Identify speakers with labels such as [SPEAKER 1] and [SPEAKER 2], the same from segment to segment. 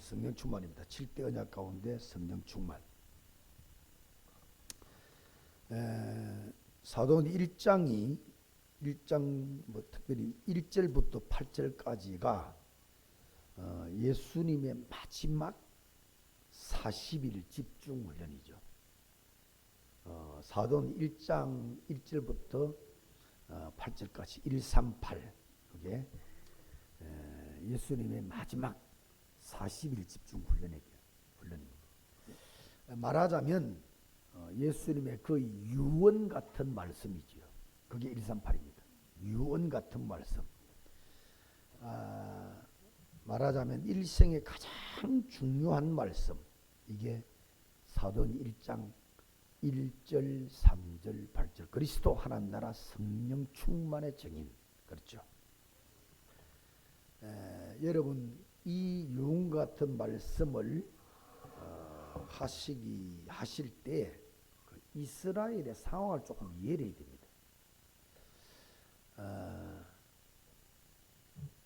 [SPEAKER 1] 성령 충만입니다. 7대 언약 가운데 성령 충만. 사도행전 1장 뭐 특별히 1절부터 8절까지가 예수님의 마지막 40일 집중 훈련이죠. 사도행전 1장 1절부터 8절까지 138, 그게 예수님의 마지막 40일 집중 훈련입니다. 말하자면 예수님의 그 유언 같은 말씀이지요. 그게 138입니다. 유언 같은 말씀. 말하자면 일생의 가장 중요한 말씀. 이게 사도행전 1장 1절, 3절, 8절. 그리스도 하나님 나라 성령 충만의 증인. 그렇죠. 여러분 이 유언 같은 말씀을 하실 때 그 이스라엘의 상황을 조금 이해해야 됩니다.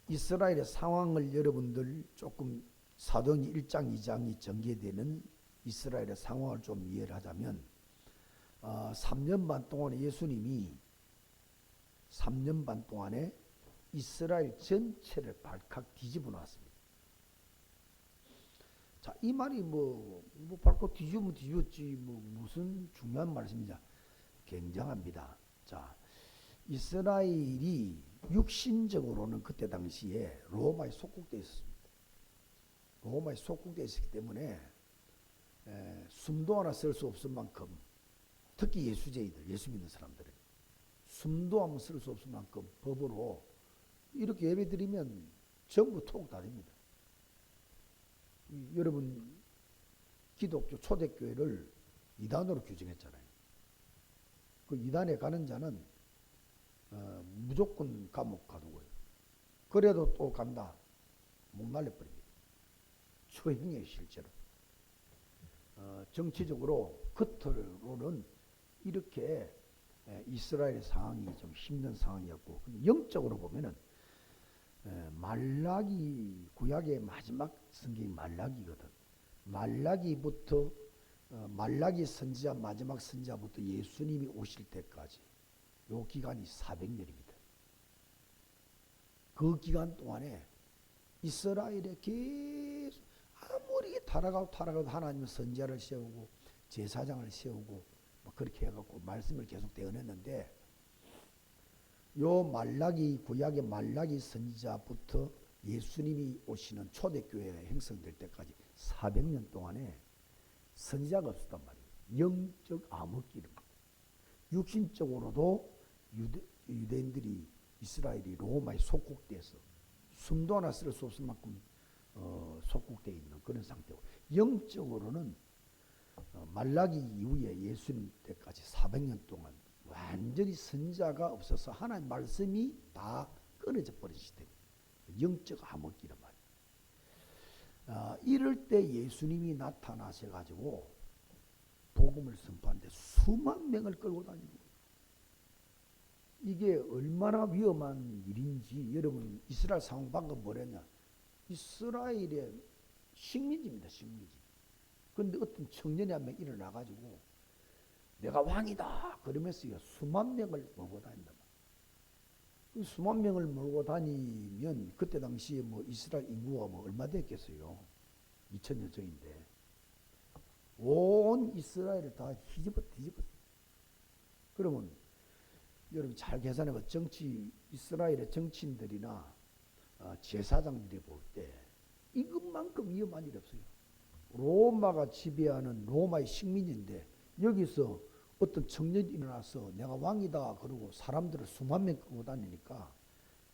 [SPEAKER 1] 이스라엘의 상황을 여러분들 조금 사도행전 1장 2장이 전개되는 이스라엘의 상황을 좀 이해를 하자면 3년 반 동안에 예수님이 3년 반 동안에 이스라엘 전체를 발칵 뒤집어 놨습니다. 자, 이 말이 뭐 발칵 뒤집으면 뒤집었지 뭐 무슨 중요한 말씀이냐? 굉장합니다. 자, 이스라엘이 육신적으로는 그때 당시에 로마에 속국되어 있었습니다. 로마에 속국되어 있었기 때문에 숨도 하나 쓸 수 없을 만큼, 특히 예수제이들, 예수 믿는 사람들은 숨도 한번 쓸 수 없을 만큼 법으로 이렇게 예배 드리면 전부 토록 다 됩니다. 여러분 기독교 초대교회를 이단으로 규정했잖아요. 그 이단에 가는 자는 무조건 감옥 가두고요. 그래도 또 간다. 못 날려버립니다. 처형이에요 실제로. 정치적으로 겉으로는 이렇게 이스라엘의 상황이 좀 힘든 상황이었고, 영적으로 보면은 말라기, 구약의 마지막 성경이 말라기거든. 말라기부터 말라기 선지자, 마지막 선지자부터 예수님이 오실 때까지 요 기간이 400년입니다. 그 기간 동안에 이스라엘에 계속 아무리 타락하고 하나님은 선지자를 세우고 제사장을 세우고 뭐 그렇게 해갖고 말씀을 계속 대언했는데, 요 말라기, 구약의 말라기 선지자부터 예수님이 오시는 초대교회가 형성될 때까지 400년 동안에 선지자가 없었단 말이에요. 영적 암흑기입니다. 육신적으로도 유대인들이, 이스라엘이 로마에 속국돼서 숨도 하나 쓸 수 없을 만큼 속국되어 있는 그런 상태고, 영적으로는 말라기 이후에 예수님 때까지 400년 동안 완전히 선지자가 없어서 하나님 말씀이 다 끊어져 버리기 때문에 영적 암흑기란 말이에요. 이럴 때 예수님이 나타나셔가지고 복음을 선포하는데 수만 명을 끌고 다니는 거예요. 이게 얼마나 위험한 일인지, 여러분 이스라엘 상황 방금 뭐랬냐? 이스라엘의 식민지입니다. 식민지. 그런데 어떤 청년이 한 명 일어나가지고 내가 왕이다 그러면서 수만 명을 몰고 다닌다. 수만 명을 몰고 다니면 그때 당시에 뭐 이스라엘 인구가 뭐 얼마 됐겠어요? 2000여 정인데 온 이스라엘을 다 뒤집었어요. 그러면 여러분 잘 계산해봐. 이스라엘의 정치인들이나 제사장들이 볼 때 이것만큼 위험한 일이 없어요. 로마가 지배하는 로마의 식민지인데 여기서 어떤 청년이 일어나서 내가 왕이다 그러고 사람들을 수만 명 끌고 다니니까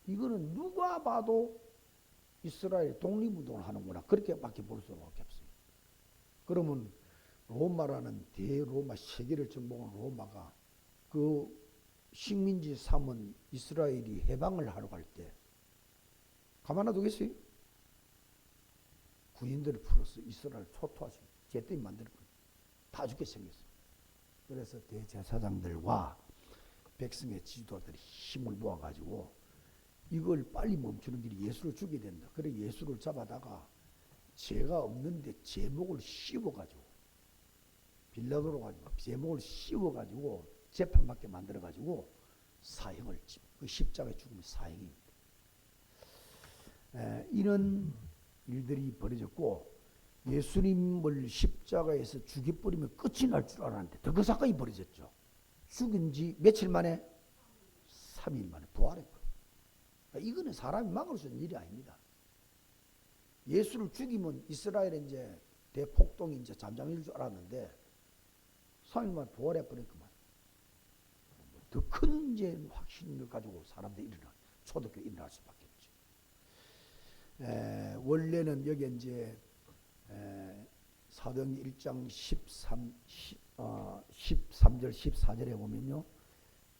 [SPEAKER 1] 이거는 누가 봐도 이스라엘 독립운동을 하는구나, 그렇게밖에 볼 수밖에 없어요. 그러면 로마라는 대로마, 세계를 정복한 로마가 그 식민지 삼은 이스라엘이 해방을 하러 갈 때 가만 놔두겠어요? 군인들을 풀어서 이스라엘을 초토화시키고 제때에 만들어버려요. 다 죽게 생겼어요. 그래서 대제사장들과 백성의 지도자들이 힘을 모아가지고 이걸 빨리 멈추는 길이 예수를 죽여야 된다. 그래 예수를 잡아다가 죄가 없는데 제목을 씌워가지고 빌라도로 가지고 제목을 씌워가지고 재판받게 만들어가지고 사형을 그 십자가에 죽으면 사형입니다. 이런 일들이 벌어졌고 예수님을 십자가에서 죽여버리면 끝이 날 줄 알았는데 더 그 사건이 벌어졌죠. 죽인 지 며칠 만에 3일 만에 부활했고, 그러니까 이거는 사람이 막을 수 있는 일이 아닙니다. 예수를 죽이면 이스라엘의 이제 대폭동이 이제 잠잠해질 줄 알았는데 3일 만에 부활해버렸구만. 더 큰 이제 확신을 가지고 사람들이 초대교회 일어날 수밖에 없죠. 원래는 여기 이제 사도행전 1장 13절 14절에 보면요,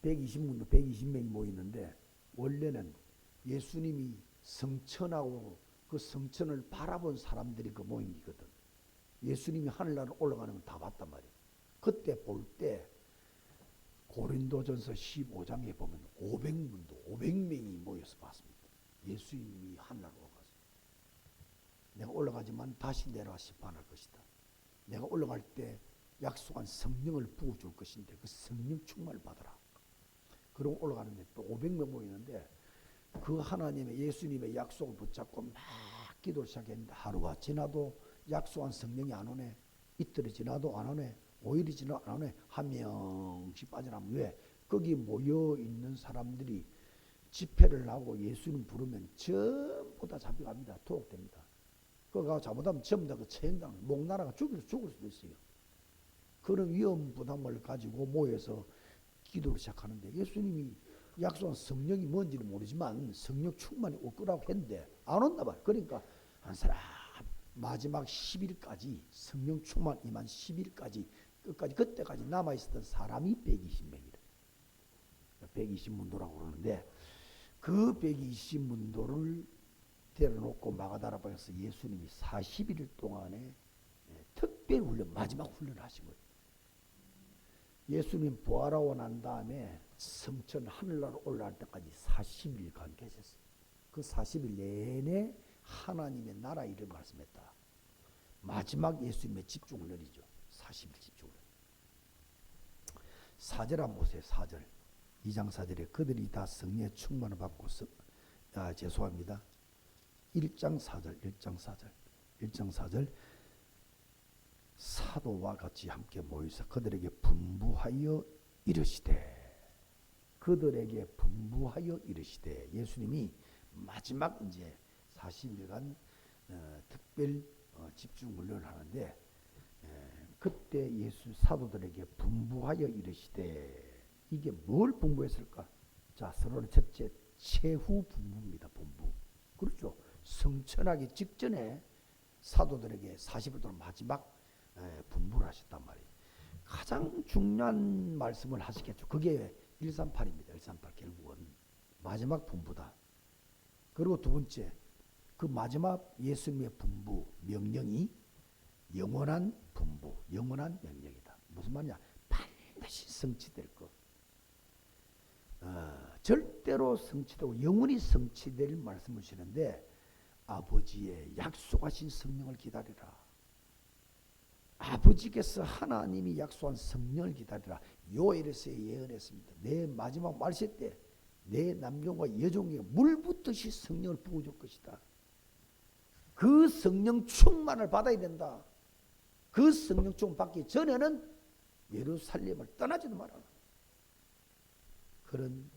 [SPEAKER 1] 120명이 모이는데 원래는 예수님이 성천하고 그 성천을 바라본 사람들이 그 모임이거든. 예수님이 하늘나라로 올라가는 건 다 봤단 말이에요. 그때 볼 때 고린도전서 15장에 보면 500명이 모여서 봤습니다. 예수님이 하늘나라로 올라가서 내가 올라가지만 다시 내려와 심판할 것이다. 내가 올라갈 때 약속한 성령을 부어줄 것인데 그 성령 충만을 받아라. 그러고 올라가는데 또 500명 모이는데 그 하나님의 예수님의 약속을 붙잡고 막 기도를 시작했는데 하루가 지나도 약속한 성령이 안 오네. 이틀이 지나도 안 오네. 5일이 지나도 안 오네. 한 명씩 빠져나면 왜? 거기 모여있는 사람들이 집회를 하고 예수님 부르면 전부 다 잡혀갑니다. 투옥됩니다. 그거 잘못하면 전부 다 그 체행당 목나라가 죽을 수도 있어요. 그런 위험 부담을 가지고 모여서 기도를 시작하는데 예수님이 약속한 성령이 뭔지는 모르지만 성령 충만히 올 거라고 했는데 안 온다 말이야. 그러니까 한 사람 마지막 10일까지 성령 충만 임한 10일까지 끝까지 그때까지 남아있었던 사람이 120명이래. 120문도라고 그러는데 그 120문도를 데려놓고 마가다라방에서 예수님이 40일 동안에 특별 훈련, 마지막 훈련을 하신 거예요. 예수님 부활하고 난 다음에 성천 하늘나라로 올라갈 때까지 40일간 계셨어요. 그 40일 내내 하나님의 나라 일을 말씀했다. 마지막 예수님의 집중훈련이죠. 40일 집중훈련. 4절 한번 보세요. 4절. 2장 4절에 그들이 다 성령의 충만을 받고 죄송합니다. 1장 4절 사도와 같이 함께 모여서 그들에게 분부하여 이르시되 예수님이 마지막 이제 40일간 특별 집중 훈련을 하는데 그때 예수 사도들에게 분부하여 이르시되 이게 뭘 분부했을까? 자, 서로는 첫째 최후 분부입니다. 분부. 그렇죠. 성천하기 직전에 사도들에게 40일 동안 마지막 분부를 하셨단 말이에요. 가장 중요한 말씀을 하시겠죠. 그게 138입니다. 138 결국은 마지막 분부다. 그리고 두 번째, 그 마지막 예수님의 분부 명령이 영원한 분부, 영원한 명령이다. 무슨 말이냐? 반드시 성취될 것. 절대로 성취되고 영원히 성취될 말씀을 주시는데 아버지의 약속하신 성령을 기다리라. 아버지께서 하나님이 약속한 성령을 기다리라. 요엘에서 예언했습니다. 내 마지막 말세 때 내 남종과 여종에게 물 붓듯이 성령을 부어줄 것이다. 그 성령 충만을 받아야 된다. 그 성령 충만 받기 전에는 예루살렘을 떠나지도 말아라. 그런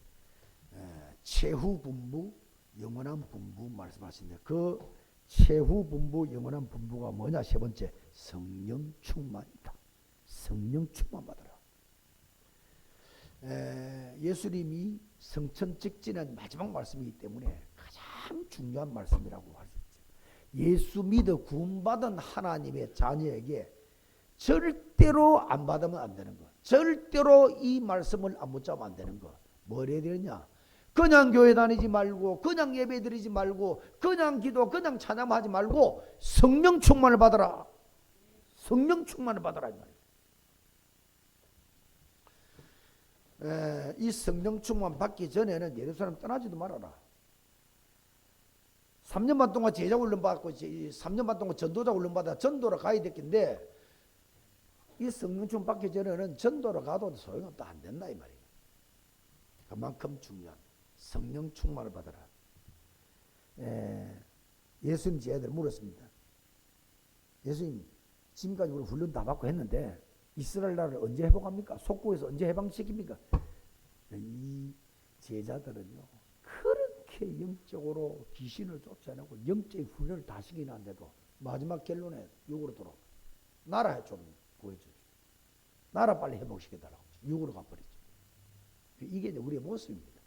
[SPEAKER 1] 최후 분부, 영원한 분부 말씀하시는데 그 최후 분부, 영원한 분부가 뭐냐? 세 번째, 성령 충만이다. 성령 충만 받아라. 예수님이 성천 직전한 마지막 말씀이기 때문에 가장 중요한 말씀이라고 할 수 있죠. 예수 믿어 구원받은 하나님의 자녀에게 절대로 안 받으면 안 되는 거, 절대로 이 말씀을 안 붙잡으면 안 되는 거. 뭘 해야 되느냐? 그냥 교회 다니지 말고, 그냥 예배 드리지 말고, 그냥 기도, 그냥 찬양하지 말고 성령 충만을 받아라. 성령 충만을 받아라 이 말이에요. 이 성령 충만 받기 전에는 예루살렘 떠나지도 말아라. 3년 반 동안 제자 훈련 받고 3년 반 동안 전도자 훈련 받아 전도로 가야 됐긴데 이 성령 충만 받기 전에는 전도로 가도 소용없다 안 된다 이 말이에요. 그만큼 중요한 성령 충만을 받아라. 예수님 제자들 물었습니다. 예수님 지금까지 우리 훈련 다 받고 했는데 이스라엘 나라를 언제 회복합니까? 속국에서 언제 해방시킵니까? 이 제자들은요 그렇게 영적으로 귀신을 쫓아내고 영적인 훈련을 다 시키는데도 마지막 결론에 육으로 돌아옵니다. 나라 좀 구해주죠. 나라 빨리 회복시켜달라고 육으로 가버리죠. 이게 우리의 모습입니다.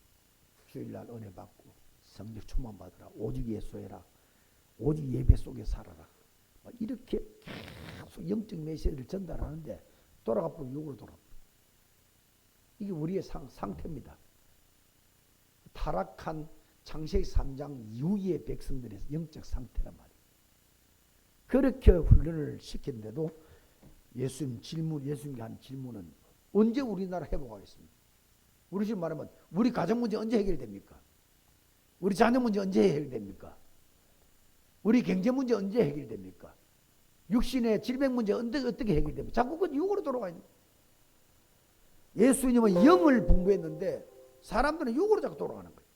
[SPEAKER 1] 주일날 은혜 받고 성령 충만 받으라. 오직 예수해라. 오직 예배 속에 살아라. 이렇게 계속 영적 메시지를 전달하는데 돌아가버리면 육으로 돌아버려. 이게 우리의 상태입니다. 타락한 창세기 3장 이후의 백성들의 영적 상태란 말이에요. 그렇게 훈련을 시켰는데도 예수님이 한 질문은 언제 우리나라 회복하겠습니까? 우리 지금 말하면 우리 가정 문제 언제 해결됩니까? 우리 자녀 문제 언제 해결됩니까? 우리 경제 문제 언제 해결됩니까? 육신의 질병 문제 어떻게 해결됩니까? 자꾸 그 육으로 돌아가 있는 거예요. 예수님은 영을 분부했는데 사람들은 육으로 자꾸 돌아가는 거예요.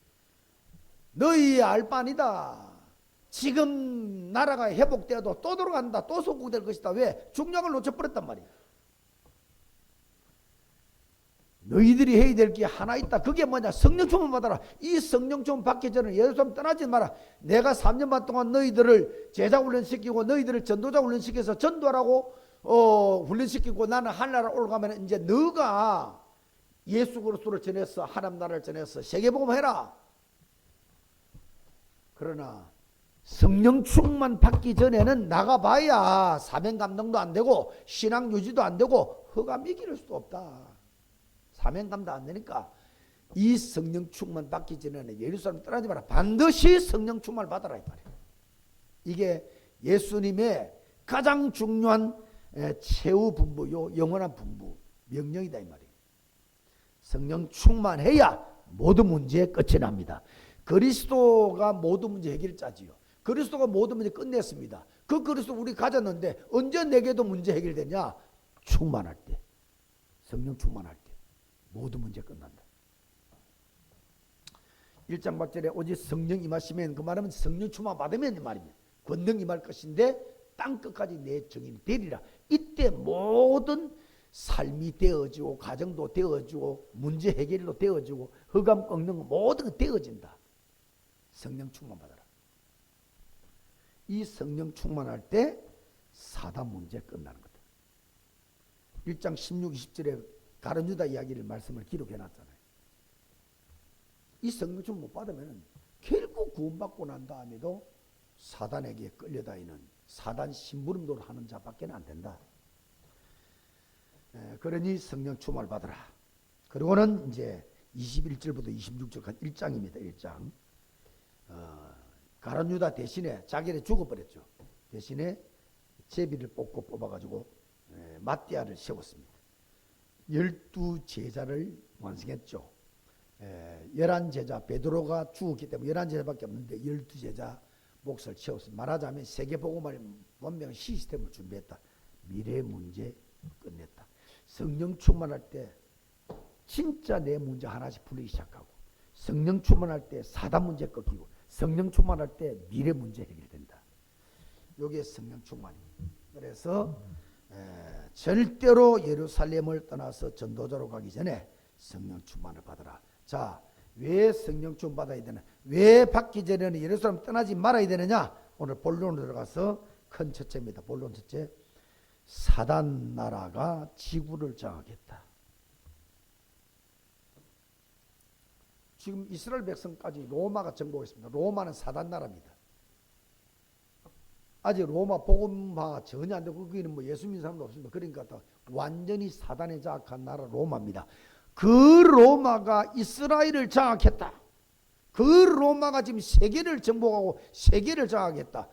[SPEAKER 1] 너희 알 바 아니다. 지금 나라가 회복되어도 또 돌아간다. 또 소국될 것이다. 왜? 중량을 놓쳐버렸단 말이에요. 너희들이 해야 될 게 하나 있다. 그게 뭐냐? 성령 충만 받아라. 이 성령 충만 받기 전에 예루살렘 떠나지 마라. 내가 3년 반 동안 너희들을 제자 훈련시키고 너희들을 전도자 훈련시켜서 전도하라고 훈련시키고 나는 하늘나라 올라가면 이제 너가 예수 그리스도를 전해서 하나님 나라를 전해서 세계복음 해라. 그러나 성령 충만 받기 전에는 나가봐야 사명 감당도 안 되고 신앙 유지도 안 되고 흑암 이길 수도 없다. 사명 감당 안 되니까 이 성령 충만 받기 전에는 예루살렘 떠나지 마라. 반드시 성령 충만을 받아라 이 말이에요. 이게 예수님의 가장 중요한 최후 분부요 영원한 분부 명령이다 이 말이에요. 성령 충만해야 모든 문제의 끝이 납니다. 그리스도가 모든 문제 해결자지요. 그리스도가 모든 문제 끝냈습니다. 그 그리스도 우리 가졌는데 언제 내게도 문제 해결되냐? 충만할 때. 성령 충만할 때. 모든 문제 끝난다. 1장 8절에 오직 성령 임하시면 그 말하면 성령 충만 받으면 이 말입니다. 권능 임할 것인데 땅 끝까지 내 증인이 되리라. 이때 모든 삶이 되어지고 가정도 되어지고 문제 해결도 되어지고 흑암 꺾는 거 모든 게 되어진다. 성령 충만 받아라. 이 성령 충만할 때 사단 문제 끝나는 거다. 1장 16, 20절에 가룟 유다 이야기를 말씀을 기록해 놨잖아요. 이 성령 충만 못 받으면 결국 구원받고 난 다음에도 사단에게 끌려다니는 사단 심부름도를 하는 자밖에 안 된다. 그러니 성령 충만을 받으라. 그리고는 이제 21절부터 26절까지 1장입니다. 1장. 가룟 유다 대신에 자기를 죽어버렸죠. 대신에 제비를 뽑아가지고 마띠아를 세웠습니다. 12제자를 완성했죠. 11제자 베드로가 죽었기 때문에 11제자밖에 없는데 12제자 몫을 채웠습니다. 말하자면 세계복음을 원명 시스템을 준비했다. 미래 문제 끝냈다. 성령 충만할 때 진짜 내 문제 하나씩 풀리기 시작하고 성령 충만할 때 사단 문제 꺾이고 성령 충만할 때 미래 문제 해결된다. 이게 성령 충만입니다. 그래서 절대로 예루살렘을 떠나서 전도자로 가기 전에 성령 충만을 받으라. 자, 왜 성령 충만 받아야 되나? 왜 받기 전에는 예루살렘 떠나지 말아야 되느냐? 오늘 본론으로 들어가서 큰 첫째입니다. 본론 첫째. 사단 나라가 지구를 장악했다. 지금 이스라엘 백성까지 로마가 정복했습니다. 로마는 사단 나라입니다. 아직 로마 복음화가 전혀 안 되고 거기는 뭐 예수 믿는 사람도 없습니다. 그러니까 완전히 사단에 장악한 나라 로마입니다. 그 로마가 이스라엘을 장악했다. 그 로마가 지금 세계를 정복하고 세계를 장악했다.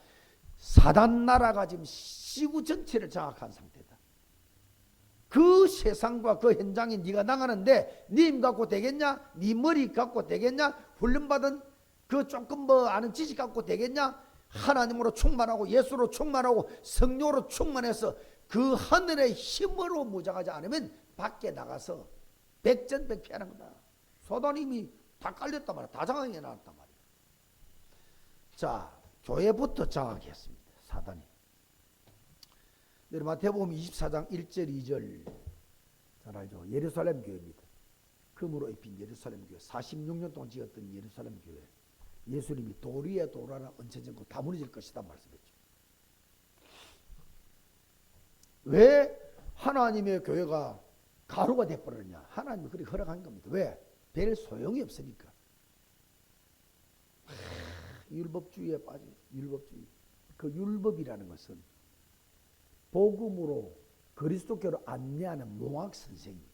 [SPEAKER 1] 사단 나라가 지금 지구 전체를 장악한 상태다. 그 세상과 그 현장에 네가 나가는데 네 힘 갖고 되겠냐? 네 머리 갖고 되겠냐? 훈련받은 그 조금 뭐 아는 지식 갖고 되겠냐? 하나님으로 충만하고 예수로 충만하고 성령으로 충만해서 그 하늘의 힘으로 무장하지 않으면 밖에 나가서 백전백패하는 거다. 소단님이 다 깔렸단 말이야. 다 장악해 놨단 말이야. 자, 교회부터 장악했습니다. 사단이. 마태복음 24장 1절 2절 잘 알죠. 예루살렘 교회입니다. 금으로 입힌 예루살렘 교회. 46년 동안 지었던 예루살렘 교회. 예수님이 돌 위에 돌 하나 얹혀진 거 다 무너질 것이다 말씀했죠. 왜 하나님의 교회가 가루가 돼버렸냐? 하나님이 그렇게 허락한 겁니다. 왜? 별 소용이 없으니까. 율법주의에 빠진 율법주의. 그 율법이라는 것은 복음으로 그리스도교로 안내하는 몽학 선생입니다.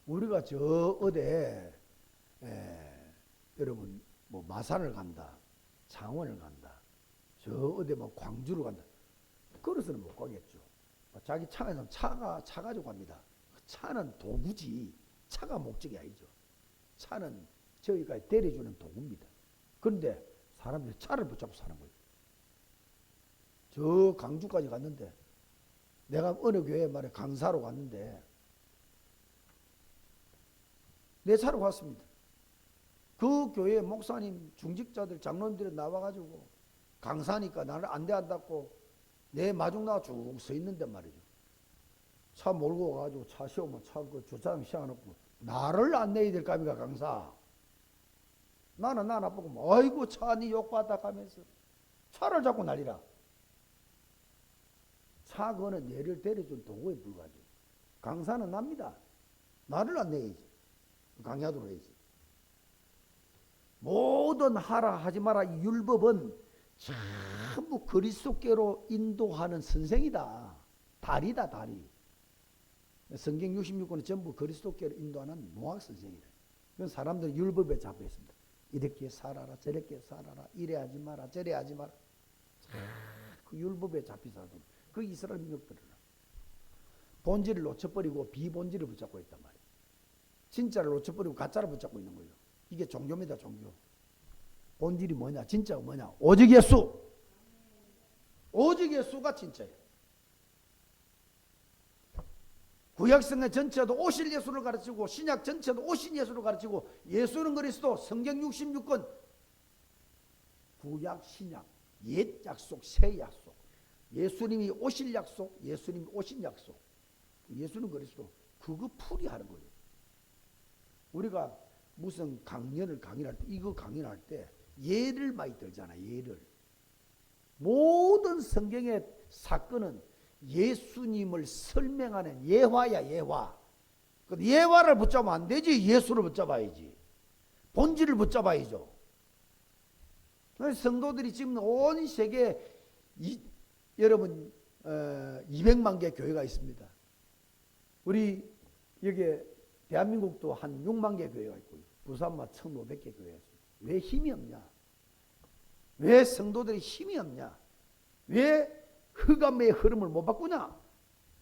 [SPEAKER 1] 우리가 저 어디에 여러분 뭐 마산을 간다, 창원을 간다, 저 어디 뭐 광주를 간다. 그래서는 못 가겠죠. 자기 차에서 차 가지고 갑니다. 차는 도구지 차가 목적이 아니죠. 차는 저희가 데려주는 도구입니다. 그런데 사람들이 차를 붙잡고 사는 거예요. 저 강주까지 갔는데 내가 어느 교회 말에 강사로 갔는데 내 차로 갔습니다. 그 교회 목사님, 중직자들, 장로님들이 나와가지고 강사니까 나를 안대한다고 내 마중 나와 쭉 서 있는데 말이죠. 차 몰고 가가지고 차 세우면 차 그 주차장 세워놓고 나를 안내해야 될 까비가 강사. 나는 나 나쁘고 아이고 차 니 욕받다 가면서 차를 잡고 난리라. 차 그거는 얘를 데려준 도구에 불과하죠. 강사는 납니다. 나를 안내해야지. 강야도로 해야지. 모든 하라 하지 마라 이 율법은 전부 그리스도께로 인도하는 선생이다. 다리다 다리. 성경 66권은 전부 그리스도께로 인도하는 몽학 선생이다. 그건 사람들이 율법에 잡혀 있습니다. 이렇게 살아라 저렇게 살아라 이래 하지 마라 저래 하지 마라. 그 율법에 잡혀 살아도 그 이스라엘 민족들은 본질을 놓쳐버리고 비본질을 붙잡고 있단 말이에요. 진짜를 놓쳐버리고 가짜를 붙잡고 있는 거예요. 이게 종교입니다. 종교. 본질이 뭐냐? 진짜가 뭐냐? 오직 예수. 오직 예수가 진짜예요. 구약성경 전체도 오실 예수를 가르치고 신약 전체도 오신 예수를 가르치고 예수는 그리스도 성경 66권 구약 신약 옛 약속 새 약속 예수님이 오실 약속 예수님이 오신 약속 예수는 그리스도 그거 풀이하는 거예요. 우리가 무슨 강연할 때 이거 강연할 때 예를 많이 들잖아. 예를 모든 성경의 사건은 예수님을 설명하는 예화야 예화. 예화를 붙잡으면 안 되지. 예수를 붙잡아야지. 본질을 붙잡아야죠. 성도들이 지금 온 세계 여러분 200만 개 교회가 있습니다. 우리 여기 대한민국도 한 6만 개 교회가 있고요. 부산만 1,500개 교회가 있습니다. 왜 힘이 없냐? 왜 성도들이 힘이 없냐? 왜 흑암의 흐름을 못 바꾸냐?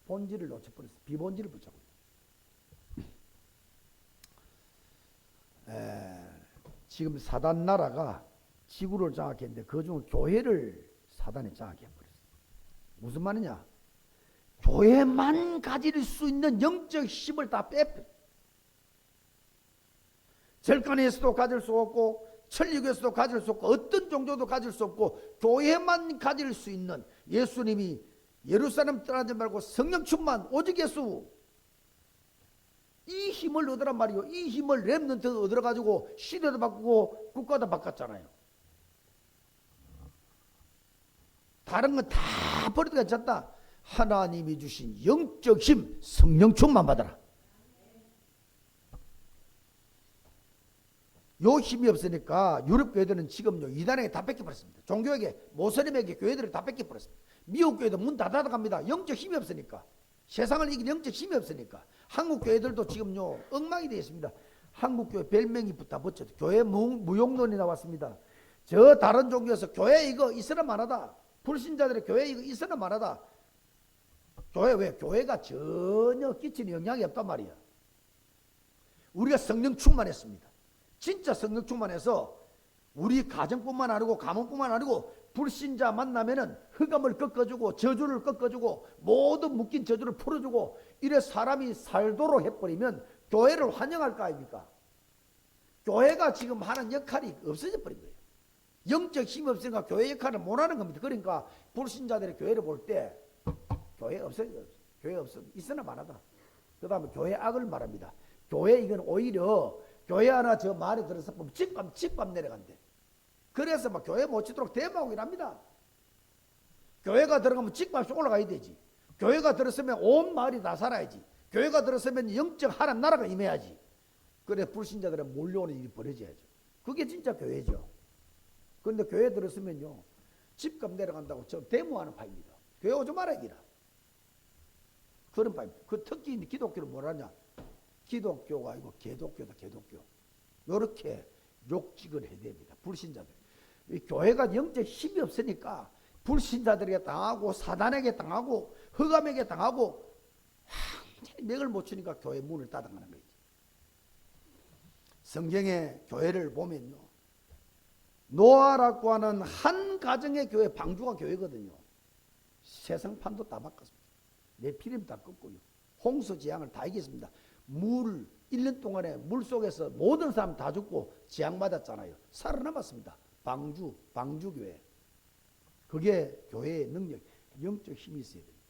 [SPEAKER 1] 본질을 놓쳐버렸어. 비본질을 붙잡고 지금 사단 나라가 지구를 장악했는데 그중 교회를 사단이 장악해버렸어. 무슨 말이냐? 교회만 가질 수 있는 영적 힘을 다 빼버렸어. 절간에서도 가질 수 없고 천리교에서도 가질 수 없고 어떤 종교도 가질 수 없고 교회만 가질 수 있는 예수님이 예루살렘 떠나지 말고 성령 충만 오직 예수 이 힘을 얻으란 말이요. 이 힘을 렘넌트 얻어가지고 시대도 바꾸고 국가도 바꿨잖아요. 다른 건 다 버리고 괜찮다. 하나님이 주신 영적 힘 성령 충만 받아라. 요 힘이 없으니까 유럽 교회들은 지금요 이단에게 다 뺏겨버렸습니다. 종교에게 모슬림에게 교회들을 다 뺏겨버렸습니다. 미국 교회도 문 다 닫아갑니다. 영적 힘이 없으니까. 세상을 이길 영적 힘이 없으니까. 한국 교회들도 지금요 엉망이 되어 있습니다. 한국 교회 별명이 붙어 붙여도 교회 무용론이 나왔습니다. 저 다른 종교에서 교회 이거 있으나 말하다. 불신자들의 교회 이거 있으나 말하다. 교회 왜? 교회가 전혀 끼치는 영향이 없단 말이야. 우리가 성령 충만했습니다. 진짜 성령 충만해서 우리 가정뿐만 아니고 가문뿐만 아니고 불신자 만나면은 흑암을 꺾어주고 저주를 꺾어주고 모든 묶인 저주를 풀어주고 이래 사람이 살도록 해버리면 교회를 환영할 거 아닙니까? 교회가 지금 하는 역할이 없어져 버린 거예요. 영적 힘이 없으니까 교회 역할을 못하는 겁니다. 그러니까 불신자들의 교회를 볼 때 교회 없어요. 교회 없어 있으나 말하다. 그 다음에 교회 악을 말합니다. 교회 이건 오히려 교회 하나 저 말에 들어서 보면 집값 내려간대. 그래서 막 교회 못 치도록 대마하고 합니다. 교회가 들어가면 집값이 올라가야 되지. 교회가 들었으면 온 마을이 다 살아야지. 교회가 들었으면 영적 하나님 나라가 임해야지. 그래 불신자들은 몰려오는 일이 벌어져야죠. 그게 진짜 교회죠. 그런데 교회 들었으면요 집값 내려간다고 저 데모하는 파입니다. 교회 오지 말아야기라. 그런 파입니다. 그 특히 기독교는 뭐라냐? 기독교가 아니고 개독교다. 개독교. 요렇게 욕직을 해야 됩니다. 불신자들. 이 교회가 영적 힘이 없으니까 불신자들에게 당하고 사단에게 당하고 흑암에게 당하고 완전히 맥을 못 추니까 교회 문을 닫아가는 거지. 성경의 교회를 보면요 노아라고 하는 한 가정의 교회 방주가 교회거든요. 세상판도 다 바꿨습니다. 네피림 다 꺾고요. 홍수 재앙을 다 이겼습니다. 물 1년 동안에 물 속에서 모든 사람 다 죽고 재앙 맞았잖아요. 살아남았습니다. 방주교회. 그게 교회의 능력, 영적 힘이 있어야 됩니다.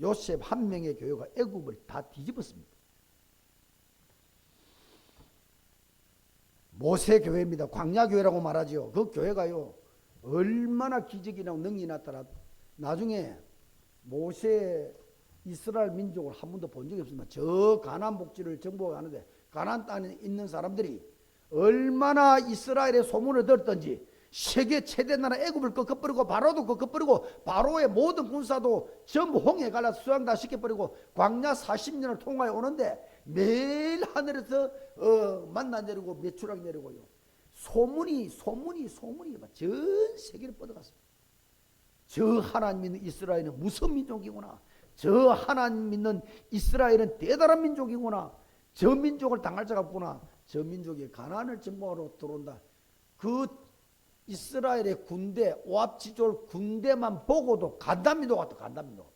[SPEAKER 1] 요셉 한 명의 교회가 애굽을 다 뒤집었습니다. 모세교회입니다. 광야교회라고 말하죠. 그 교회가요 얼마나 기적이나 능력이 나타나 나중에 모세 이스라엘 민족을 한 번도 본 적이 없습니다. 저 가나안 복지를 정복하는데 가나안 땅에 있는 사람들이 얼마나 이스라엘의 소문을 들었던지 세계 최대 나라 애굽을 꺾어버리고 바로도 꺾어버리고 바로의 모든 군사도 전부 홍해 갈라서 수양 다 시켜버리고 광야 40년을 통과해 오는데 매일 하늘에서 만나 내리고 메추라기 내리고요. 소문이 전 세계를 뻗어갔습니다. 저 하나님 믿는 이스라엘은 무슨 민족이구나. 저 하나님 믿는 이스라엘은 대단한 민족이구나. 저 민족을 당할 자가 없구나. 저 민족이 가나안을 정복하러 들어온다. 그 이스라엘의 군대 오합지졸 군대만 보고도 간담민족 같다. 간담민족.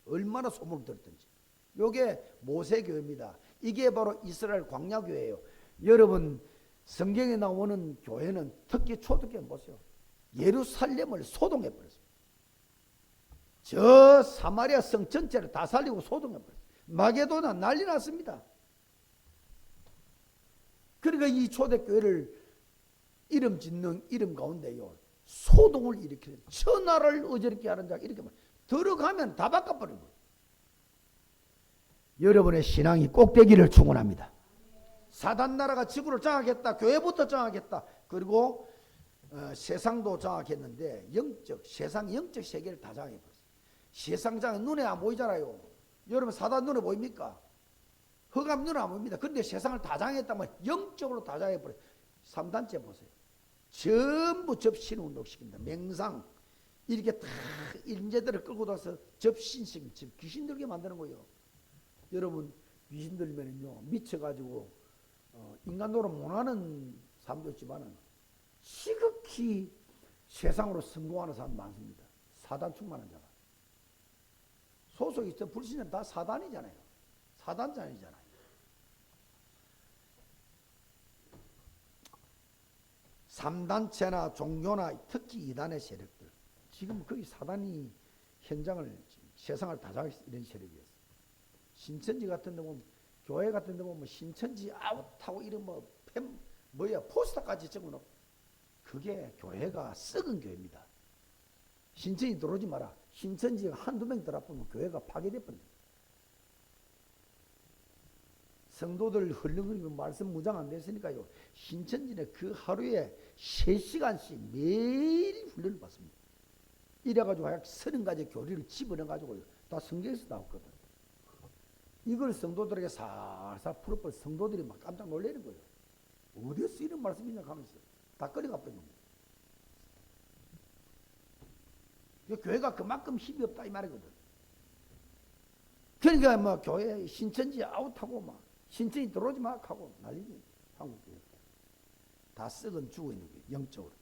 [SPEAKER 1] 얼마나 소문을 들었던지. 이게 모세교회입니다. 이게 바로 이스라엘 광야교회예요. 여러분 성경에 나오는 교회는 특히 초대교회 보세요. 예루살렘을 소동해버렸습니다. 저 사마리아 성 전체를 다 살리고 소동해버렸어요. 마게도나 난리 났습니다. 그러니까 이 초대교회를 이름 짓는 이름 가운데요 소동을 일으키는 천하를 어지럽게 하는 자가 이렇게 들어가면 다 바꿔버리고 여러분의 신앙이 꼭 되기를 축원합니다. 사단 나라가 지구를 장악했다. 교회부터 장악했다. 그리고 세상도 장악했는데 세상 영적 세계를 다 장악해버렸어요. 세상 장악 눈에 안 보이잖아요. 여러분 사단 눈에 보입니까? 흑암 눈에 안 보입니다. 그런데 세상을 다 장악했다면 영적으로 다 장악해버려요. 3단체 보세요. 전부 접신운동 시킨다. 맹상 이렇게 다 인재들을 끌고 나서 접신식 귀신 들게 만드는 거예요. 여러분 귀신 들면은요 미쳐가지고 인간 노릇 못하는 사람도 있지만은 지극히 세상으로 성공하는 사람 많습니다. 사단 충만한 자가 소속이 있어 불신은 다 사단이잖아요. 사단장이잖아요. 삼단체나 종교나 특히 이단의 세력들 지금 거의 사단이 현장을 세상을 다잡고 이런 세력이었어요. 신천지 같은 데 보면 교회 같은 데 보면 신천지 아웃하고 이런 포스터까지 적어놓고 그게 교회가 썩은 교회입니다. 신천지 들어오지 마라. 신천지가 한두 명 들어보면 교회가 파괴돼버립니다. 성도들 흘렁거리면 말씀 무장 안 됐으니까요. 신천지는 그 하루에 3시간씩 매일 훈련을 받습니다. 이래가지고 약 30가지 교리를 집어넣어가지고요. 다 성경에서 나왔거든. 이걸 성도들에게 살살 풀어버려 성도들이 막 깜짝 놀라는 거예요. 어디서 이런 말씀이냐 하면서 다 끌어가 버리는 거예요. 교회가 그만큼 힘이 없다 이 말이거든. 그러니까 뭐 교회 신천지 아웃하고 막 신천지 들어오지 마 하고 난리지 한국교회. 다 썩은 죽어 있는 거예요. 영적으로.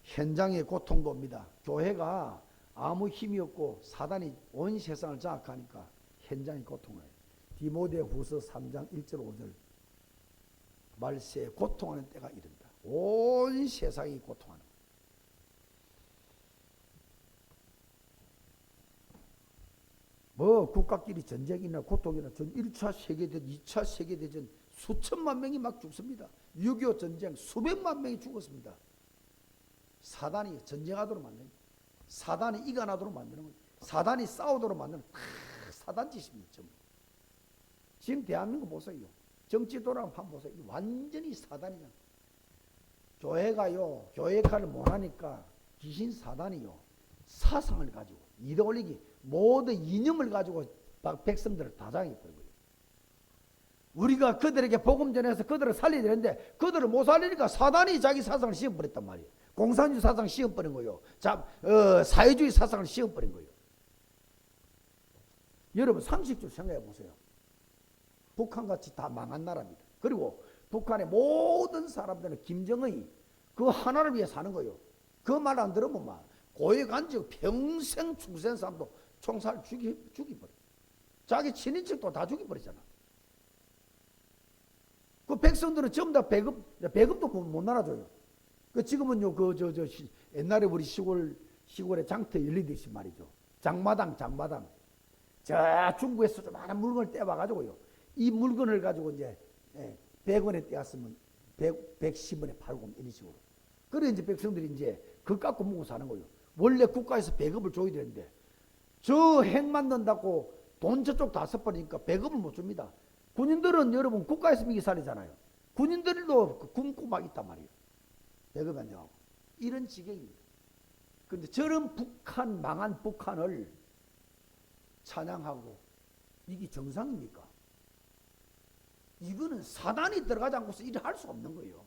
[SPEAKER 1] 현장의 고통도 옵니다. 교회가 아무 힘이 없고 사단이 온 세상을 장악하니까 현장의 고통을 해요. 디모데후서 3장 1절 5절 말세에 고통하는 때가 이른다. 온 세상이 고통하는 거예요. 뭐 국가끼리 전쟁이나 고통이나 1차 세계대전, 2차 세계대전 수천만 명이 막 죽습니다. 6.25 전쟁 수백만 명이 죽었습니다. 사단이 전쟁하도록 만드는 거예요. 사단이 이간하도록 만드는 거예요. 사단이 싸우도록 만드는 다 사단 짓입니다. 전부. 지금 대한민국 보세요. 정치 돌아가면 한번 보세요. 완전히 사단이잖아. 교회가요, 교회 역할을 못하니까 귀신 사단이요, 사상을 가지고 이데올로기 모든 이념을 가지고 백성들을 다 장애해버리고요. 우리가 그들에게 복음 전해서 그들을 살려야 되는데 그들을 못 살리니까 사단이 자기 사상을 씌워버렸단 말이에요. 공산주의 사상을 씌워버린 거예요. 사회주의 사상을 씌워버린 거예요. 여러분 상식적으로 생각해 보세요. 북한같이 다 망한 나라입니다. 그리고 북한의 모든 사람들은 김정은이 그 하나를 위해 사는 거예요. 그 말 안 들으면 막 고위간직 평생 충성한 사람도 총살 죽이버려. 자기 친인척도 다 죽이버리잖아. 그 백성들은 전부 다 배급도 못 나눠줘요. 그 지금은요, 옛날에 우리 시골에 장터 열리듯이 말이죠. 장마당. 저 중국에서 좀 많은 물건을 떼와가지고요. 이 물건을 가지고 이제 100원에 떼었으면 110원에 팔고 이런 식으로. 그래 이제 백성들이 이제 그거 갖고 먹고 사는 거예요. 원래 국가에서 배급을 줘야 되는데 저 핵 만든다고 돈 저쪽 다 써버리니까 배급을 못 줍니다. 군인들은 여러분 국가에서 미기 살이잖아요. 군인들도 굶고 막 있단 말이에요. 배급이 안 나가고. 이런 지경입니다. 그런데 저런 망한 북한을 찬양하고 이게 정상입니까? 이거는 사단이 들어가지 않고서 일을 할 수 없는 거예요.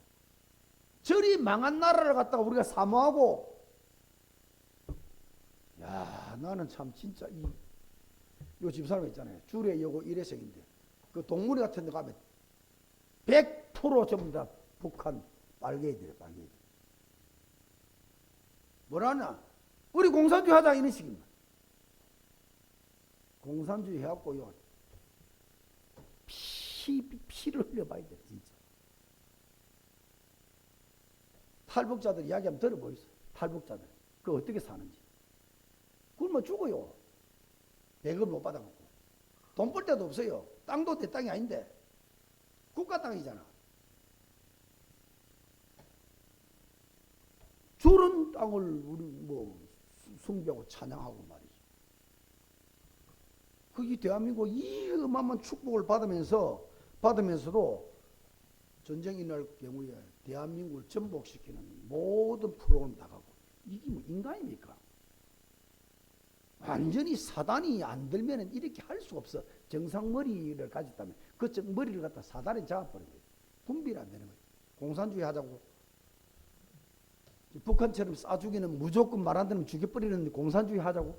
[SPEAKER 1] 저리 망한 나라를 갖다가 우리가 사모하고, 야, 나는 참 진짜 요 집사람 있잖아요. 주례 여고 일회생인데 그 동물이 같은 데 가면 100% 전부 다 북한 빨개이들이에요. 빨개이들. 뭐라냐? 우리 공산주의 하자 이런 식입니다. 공산주의 해갖고요. 피를 흘려봐야 돼, 진짜. 탈북자들 이야기 한번 들어보이소. 탈북자들. 그거 어떻게 사는지. 굶어 죽어요. 배급을 못 받아먹고. 돈 벌 데도 없어요. 땅도 내 땅이 아닌데. 국가 땅이잖아. 저런 땅을 우리 숭배하고 찬양하고 말이죠. 그게 대한민국 이 어마어마한 축복을 받으면서도 전쟁이 날 경우에 대한민국을 전복시키는 모든 프로그램 다 가고 이게 뭐 인간입니까? 완전히 사단이 안 들면 이렇게 할 수가 없어. 정상머리를 가졌다면 그 머리를 갖다 사단이 잡아버린 거예요. 분별이 안 되는 거예요. 공산주의 하자고 북한처럼 쏴죽이는 무조건 말 안 들으면 죽여버리는 공산주의 하자고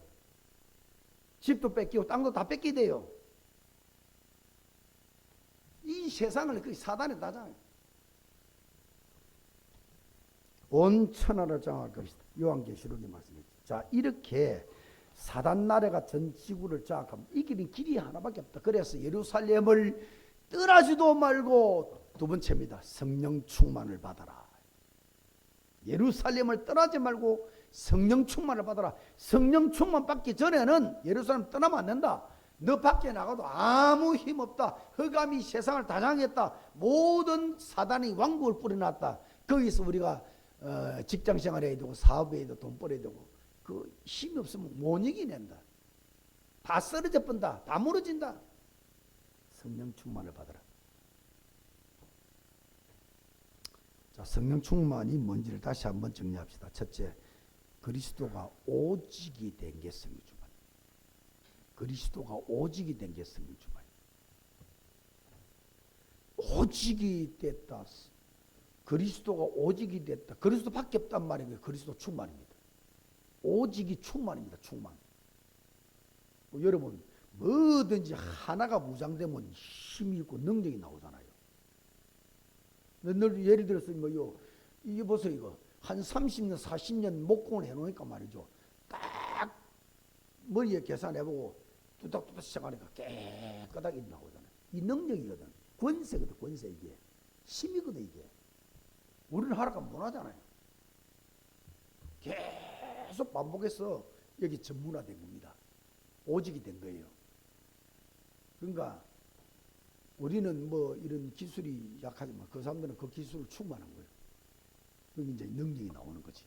[SPEAKER 1] 집도 뺏기고 땅도 다 뺏기게 돼요. 이 세상을 그 사단에 따잖아요. 온 천하를 장악할 것이다. 요한계시록이 말씀했죠. 자, 이렇게 사단 나라가 전 지구를 장악하면 이기는 길이 하나밖에 없다. 그래서 예루살렘을 떠나지도 말고 두 번째입니다. 성령 충만을 받아라. 예루살렘을 떠나지 말고 성령 충만을 받아라. 성령 충만 받기 전에는 예루살렘 떠나면 안 된다. 너 밖에 나가도 아무 힘 없다. 흑암이 세상을 다 장했다. 모든 사단이 왕국을 뿌려놨다. 거기서 우리가 직장 생활해야 되고 사업해야 되고 돈 벌어야 되고 그 힘이 없으면 못 이겨낸다. 다 쓰러져 본다. 다 무너진다. 성령 충만을 받아라. 자, 성령 충만이 뭔지를 다시 한번 정리합시다. 첫째, 그리스도가 오직이 된 게 성령 충만. 그리스도가 오직이 된 게 성령 충만. 오직이 됐다. 그리스도가 오직이 됐다. 그리스도밖에 없단 말이에요. 그리스도 충만입니다. 오직이 충만입니다. 충만. 여러분 뭐든지 하나가 무장되면 힘이 있고 능력이 나오잖아요. 늘 예를 들어서 뭐요, 이게 보세요. 이거 한 30년 40년 목공을 해놓으니까 말이죠, 딱 머리에 계산해보고 뚜닥뚜닥 시작하니까 깨끗하게 나오잖아요. 이 능력이거든. 권세거든. 권세. 이게 힘이거든. 이게 우리는 하락하면 못하잖아요. 계속 반복해서 여기 전문화된 겁니다. 오직이 된 거예요. 그러니까 우리는 뭐 이런 기술이 약하지만 그 사람들은 그 기술을 충만한 거예요. 여기 이제 능력이 나오는 거지.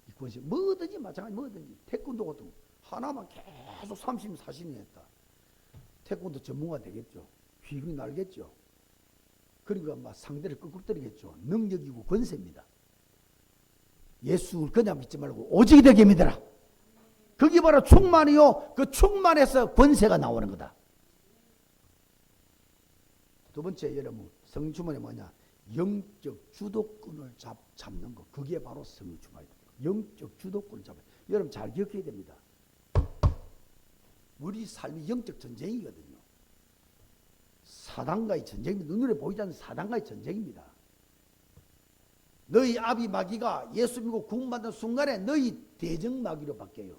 [SPEAKER 1] 이 권세 뭐든지 마찬가지. 뭐든지 태권도 같은 거 하나만 계속 30년 40년 했다. 태권도 전문가 되겠죠. 휘휘 날겠죠. 그러니까 막 상대를 끄끄뜨리겠죠. 능력이고 권세입니다. 예수를 그냥 믿지 말고 오직이 되게 믿어라. 그게 바로 충만이요. 그 충만에서 권세가 나오는 거다. 두 번째, 여러분, 성령 충만이 뭐냐? 영적 주도권을 잡는 거. 그게 바로 성령 충만이다. 영적 주도권을 잡아야 돼. 여러분 잘 기억해야 됩니다. 우리 삶이 영적 전쟁이거든요. 사단과의 전쟁입니다. 눈에 보이지 않는 사단과의 전쟁입니다. 너희 아비 마귀가 예수 믿고 구원받는 순간에 너희 대적 마귀로 바뀌어요.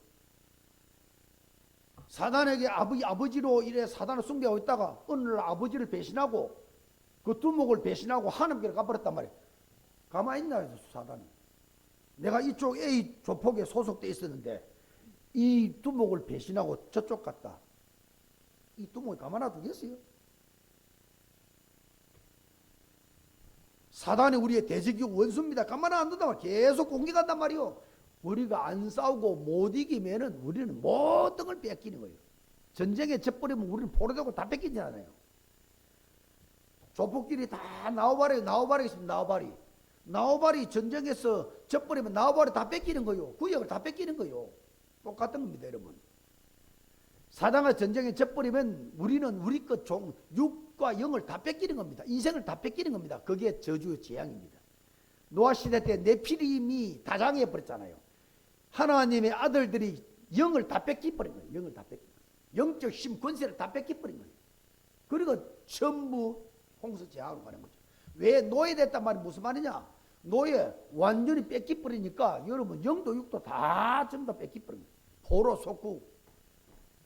[SPEAKER 1] 사단에게 아버지로 이래 사단을 숭배하고 있다가 어느 날 아버지를 배신하고 그 두목을 배신하고 하나님께로 가버렸단 말이에요. 가만히 있나 사단이. 내가 이쪽 A 조폭에 소속돼 있었는데 이 두목을 배신하고 저쪽 갔다. 이 두목이 가만 놔두겠어요? 사단이 우리의 대적이고 원수입니다. 가만 안 둔단 말이에요. 계속 공격한단 말이에요. 우리가 안 싸우고 못 이기면은 우리는 모든 걸 뺏기는 거예요. 전쟁에 져버리면 우리는 포로되고 다 뺏기잖아요. 조폭끼리 다 나와바리 나와바리겠습니다. 나와바리 전쟁에서 져버리면 나와바리 다 뺏기는 거예요. 구역을 다 뺏기는 거예요. 똑같은 겁니다, 여러분. 사단과 전쟁에 져버리면 우리는 우리 것 육과 영을 다 뺏기는 겁니다. 인생을 다 뺏기는 겁니다. 그게 저주의 재앙입니다. 노아 시대 때 네피림이 다 장애해버렸잖아요. 하나님의 아들들이 영을 다 뺏기버린 거예요. 영을 다 뺏기. 영적 힘 권세를 다 뺏기버린 거예요. 그리고 전부 홍수 재앙으로 가는 거죠. 왜 노예됐단 말이 무슨 말이냐? 노예 완전히 뺏기버리니까 여러분 영도 육도 다 전부 다 뺏기버린 거예요. 포로 속국.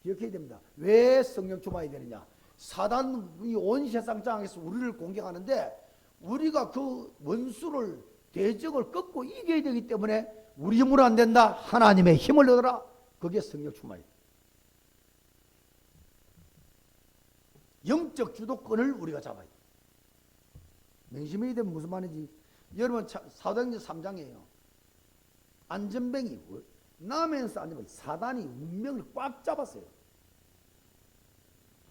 [SPEAKER 1] 기억해야 됩니다. 왜 성령 충만이 되느냐? 사단이 온 세상 장에서 우리를 공격하는데 우리가 그 원수를 대적을 꺾고 이겨야 되기 때문에 우리 힘으로 안 된다. 하나님의 힘을 얻어라. 그게 성령 충만이다. 영적 주도권을 우리가 잡아야 돼. 명심해야 되면 무슨 말인지. 여러분 사도행전 3장이에요. 안전뱅이 남에서 안전뱅이 사단이 운명을 꽉 잡았어요.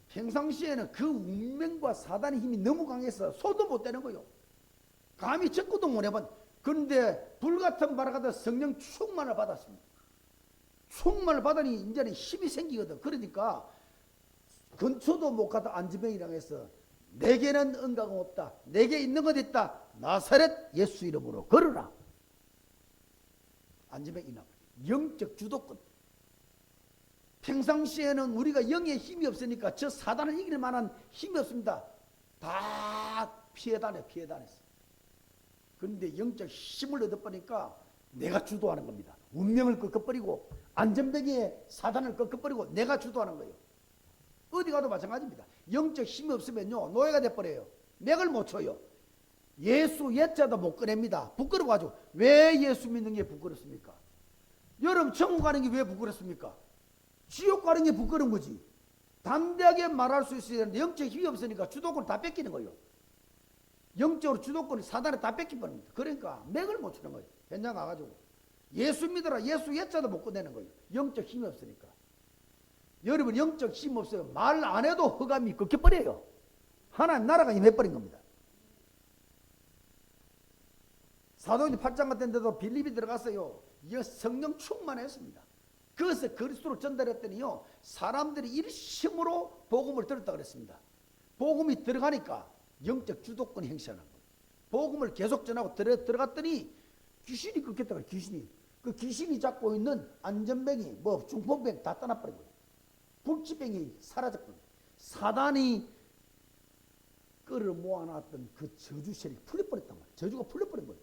[SPEAKER 1] 평상시에는 그 운명과 사단의 힘이 너무 강해서 소도 못 되는 거예요. 감히 접근도 못 해본. 그런데 불같은 바라가다 성령 충만을 받았습니다. 충만을 받으니 이제는 힘이 생기거든. 그러니까 근처도 못 가다 안전뱅이랑 해서 내게는 은가가 없다. 내게 있는 것 있다. 나사렛 예수 이름으로 걸어라. 안전뱅이 나와. 영적 주도권. 평상시에는 우리가 영의 힘이 없으니까 저 사단을 이길 만한 힘이 없습니다. 다 피해 다녔어. 그런데 영적 힘을 얻어버리니까 내가 주도하는 겁니다. 운명을 꺾어버리고 안전뱅이에 사단을 꺾어버리고 내가 주도하는 거예요. 어디 가도 마찬가지입니다. 영적 힘이 없으면요 노예가 돼버려요. 맥을 못 쳐요. 예수 옛자도 못 꺼냅니다. 부끄러워가지고. 왜 예수 믿는 게 부끄럽습니까? 여러분 천국 가는 게 왜 부끄럽습니까? 지옥 가는 게 부끄러운 거지. 담대하게 말할 수 있어야 되는데 영적 힘이 없으니까 주도권을 다 뺏기는 거예요. 영적으로 주도권을 사단에 다 뺏기버린 겁니다. 그러니까 맥을 못 치는 거예요. 현장 가가지고 예수 믿어라. 예수 옛자도 못 꺼내는 거예요. 영적 힘이 없으니까. 여러분 영적 힘 없어요. 말 안 해도 허감이 꺾여버려요. 하나님 나라가 임해버린 겁니다. 사도행전 8장 같은 데도 빌립이 들어갔어요. 성령 충만했습니다. 그래서 그리스도를 전달했더니요 사람들이 일심으로 복음을 들었다 그랬습니다. 복음이 들어가니까 영적 주도권이 행시하는 거예요. 복음을 계속 전하고 들어갔더니 귀신이 꺾였다 그래요. 그 귀신이 잡고 있는 안전뱅이 중풍병 다 떠나버린 거예요. 불치병이 사라졌거든요. 사단이 끌어 모아놨던 그 저주세력이 풀려버렸단 말이에요. 저주가 풀려버린 거예요.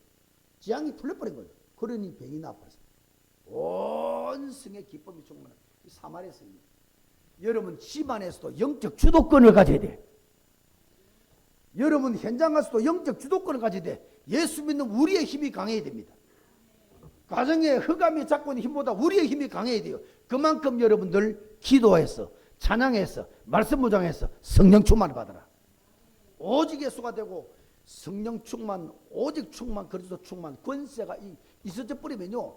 [SPEAKER 1] 재앙이 풀려버린 거예요. 그러니 병이 나빠졌어요. 온 성의 기쁨이 충만한 사마리아 성입니다. 여러분 집안에서도 영적 주도권을 가져야 돼. 여러분 현장 가서도 영적 주도권을 가져야 돼. 예수 믿는 우리의 힘이 강해야 됩니다. 가정의 흑암이 잡고 있는 힘보다 우리의 힘이 강해야 돼요. 그만큼 여러분들 기도해서 찬양해서 말씀 무장해서 성령 충만을 받아라. 오직 예수가 되고 성령 충만, 오직 충만, 그리스도 충만, 권세가 있어져 버리면요,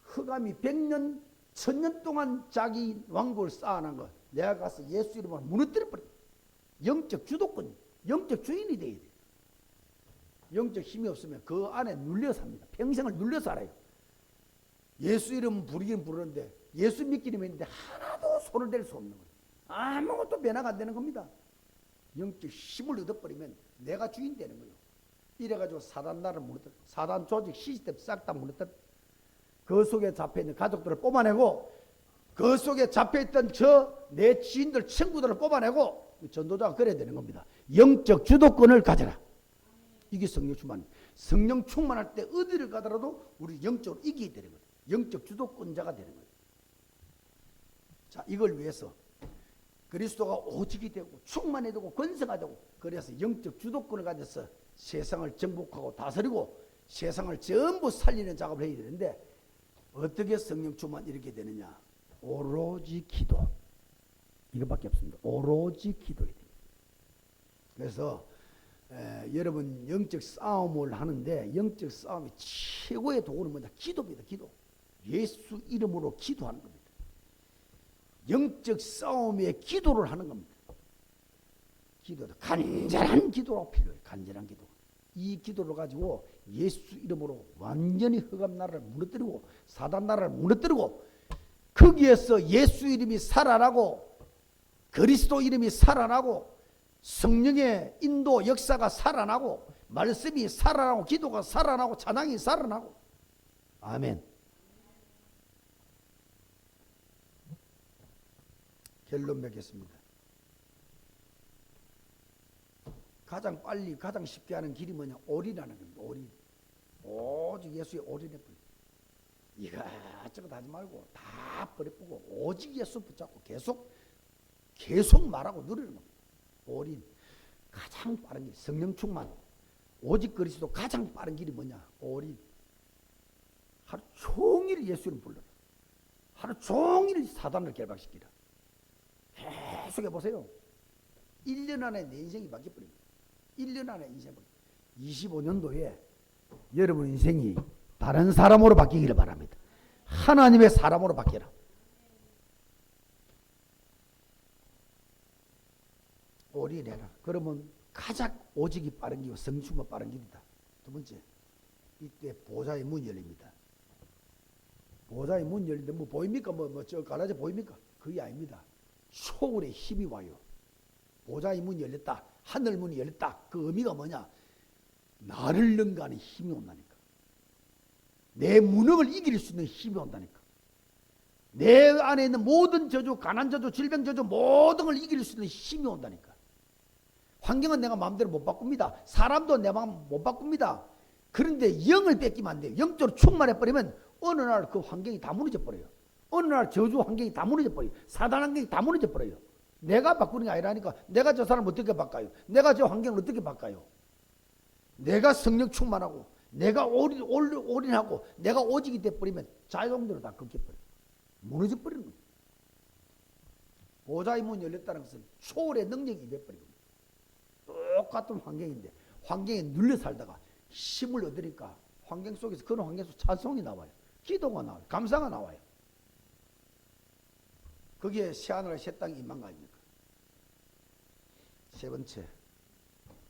[SPEAKER 1] 흑암이 100년, 1000년 동안 자기 왕국을 쌓아놓은 거 내가 가서 예수 이름으로 무너뜨려 버려. 영적 주도권, 영적 주인이 돼야 돼. 영적 힘이 없으면 그 안에 눌려 삽니다. 평생을 눌려 살아요. 예수 이름 부르긴 부르는데 예수 믿기는 믿는데 하나도 손을 댈 수 없는 거예요. 아무것도 변화가 안 되는 겁니다. 영적 힘을 얻어버리면 내가 주인 되는 거예요. 이래가지고 사단 나라를 무너뜨려, 사단 조직 시스템 싹 다 무너뜨려, 그 속에 잡혀있는 가족들을 뽑아내고 그 속에 잡혀있던 내 지인들 친구들을 뽑아내고 전도자가 그래야 되는 겁니다. 영적 주도권을 가져라. 이게 성령 충만. 성령 충만할 때 어디를 가더라도 우리 영적으로 이기게 되는 거예요. 영적 주도권자가 되는 거예요. 자, 이걸 위해서 그리스도가 오직이 되고 충만이 되고 권세가 되고, 그래서 영적 주도권을 가져서 세상을 정복하고 다스리고 세상을 전부 살리는 작업을 해야 되는데, 어떻게 성령 충만 이렇게 되느냐? 오로지 기도. 이것밖에 없습니다. 오로지 기도해야 됩니다. 그래서 여러분 영적 싸움을 하는데 영적 싸움의 최고의 도구는 뭐냐? 기도입니다. 기도. 예수 이름으로 기도하는 겁니다. 영적 싸움에 기도를 하는 겁니다. 기도도 간절한 기도가 필요해요. 간절한 기도. 이 기도를 가지고 예수 이름으로 완전히 흑암 나라를 무너뜨리고 사단 나라를 무너뜨리고, 거기에서 예수 이름이 살아나고 그리스도 이름이 살아나고 성령의 인도 역사가 살아나고 말씀이 살아나고 기도가 살아나고 찬양이 살아나고. 아멘. 결론 맺겠습니다. 가장 빨리 가장 쉽게 하는 길이 뭐냐? 올인하는 겁니다. 올인. 오직 예수에 올인해버려. 이것저것 하지 말고 다 버려보고 오직 예수 붙잡고 계속 말하고 누리는 겁니다. 올인. 가장 빠른 길, 성령 충만, 오직 그리스도. 가장 빠른 길이 뭐냐? 올인. 하루 종일 예수를 불러라. 하루 종일 사단을 결박시키라. 계속 해보세요. 1년 안에 내 인생이 바뀌어버립니다. 1년 안에 인생을. 25년도에 여러분 인생이 다른 사람으로 바뀌기를 바랍니다. 하나님의 사람으로 바뀌라. 올인해라. 그러면 가장 오직이 빠른 길이고 성충과 빠른 길이다. 두 번째, 이때 보좌의 문이 열립니다. 보좌의 문이 열리는데 뭐 보입니까? 저 갈라져 보입니까? 그게 아닙니다. 초월의 힘이 와요. 보좌의 문이 열렸다. 하늘 문이 열렸다. 그 의미가 뭐냐? 나를 능가하는 힘이 온다니까. 내 무능을 이길 수 있는 힘이 온다니까. 내 안에 있는 모든 저주, 가난 저주, 질병 저주 모든 걸 이길 수 있는 힘이 온다니까. 환경은 내가 마음대로 못 바꿉니다. 사람도 내 마음 못 바꿉니다. 그런데 영을 뺏기면 안 돼요. 영적으로 충만해버리면 어느 날 그 환경이 다 무너져버려요. 어느 날 저주 환경이 다 무너져버려요. 사단 환경이 다 무너져버려요. 내가 바꾸는 게 아니라니까. 내가 저 사람을 어떻게 바꿔요? 내가 저 환경을 어떻게 바꿔요? 내가 성령 충만하고 내가 올인하고 내가 오직이 돼버리면 자유동대로 다 꺾여버려요. 무너져버리는 거예요. 보좌의 문이 열렸다는 것은 초월의 능력이 임해버린 겁니다. 똑같은 환경인데 환경에 눌려 살다가 힘을 얻으니까 환경 속에서, 그런 환경 속에서 찬송이 나와요. 기도가 나와요. 감사가 나와요. 거기에 새하늘과 새 땅이 임한 거 아닙니까? 세 번째,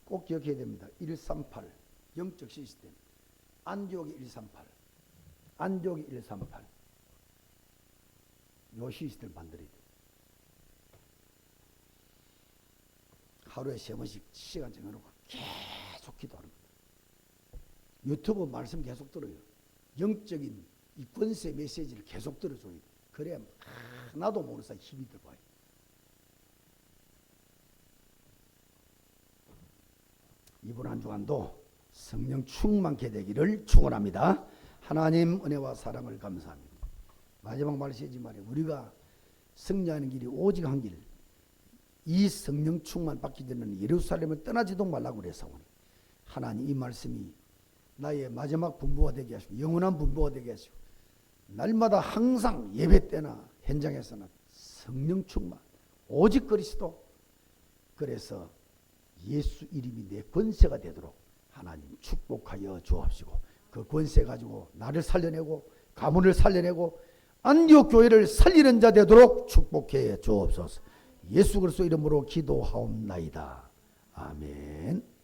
[SPEAKER 1] 꼭 기억해야 됩니다. 138 영적 시스템. 안디옥이 138, 안디옥이 138. 요 시스템을 만들어야 돼요. 하루에 3번씩 시간 정해놓고 계속 기도하는 겁니다. 유튜브 말씀 계속 들어요. 영적인 이 권세 메시지를 계속 들어줘야 돼요. 그래야 하나도 모르는 사이 힘이 들어와요. 이번 한 주간도 성령 충만케 되기를 축원합니다. 하나님 은혜와 사랑을 감사합니다. 마지막 말씀이지만 우리가 승리하는 길이 오직 한 길, 이 성령 충만 받기 전에는 예루살렘을 떠나지도 말라고 그래서 하나님 이 말씀이 나의 마지막 분부가 되게 하시고 영원한 분부가 되게 하시고 날마다 항상 예배 때나 현장에서는 성령 충만 오직 그리스도, 그래서 예수 이름이 내 권세가 되도록 하나님 축복하여 주옵시고 그 권세 가지고 나를 살려내고 가문을 살려내고 안디옥 교회를 살리는 자 되도록 축복해 주옵소서. 예수 그리스도 이름으로 기도하옵나이다. 아멘.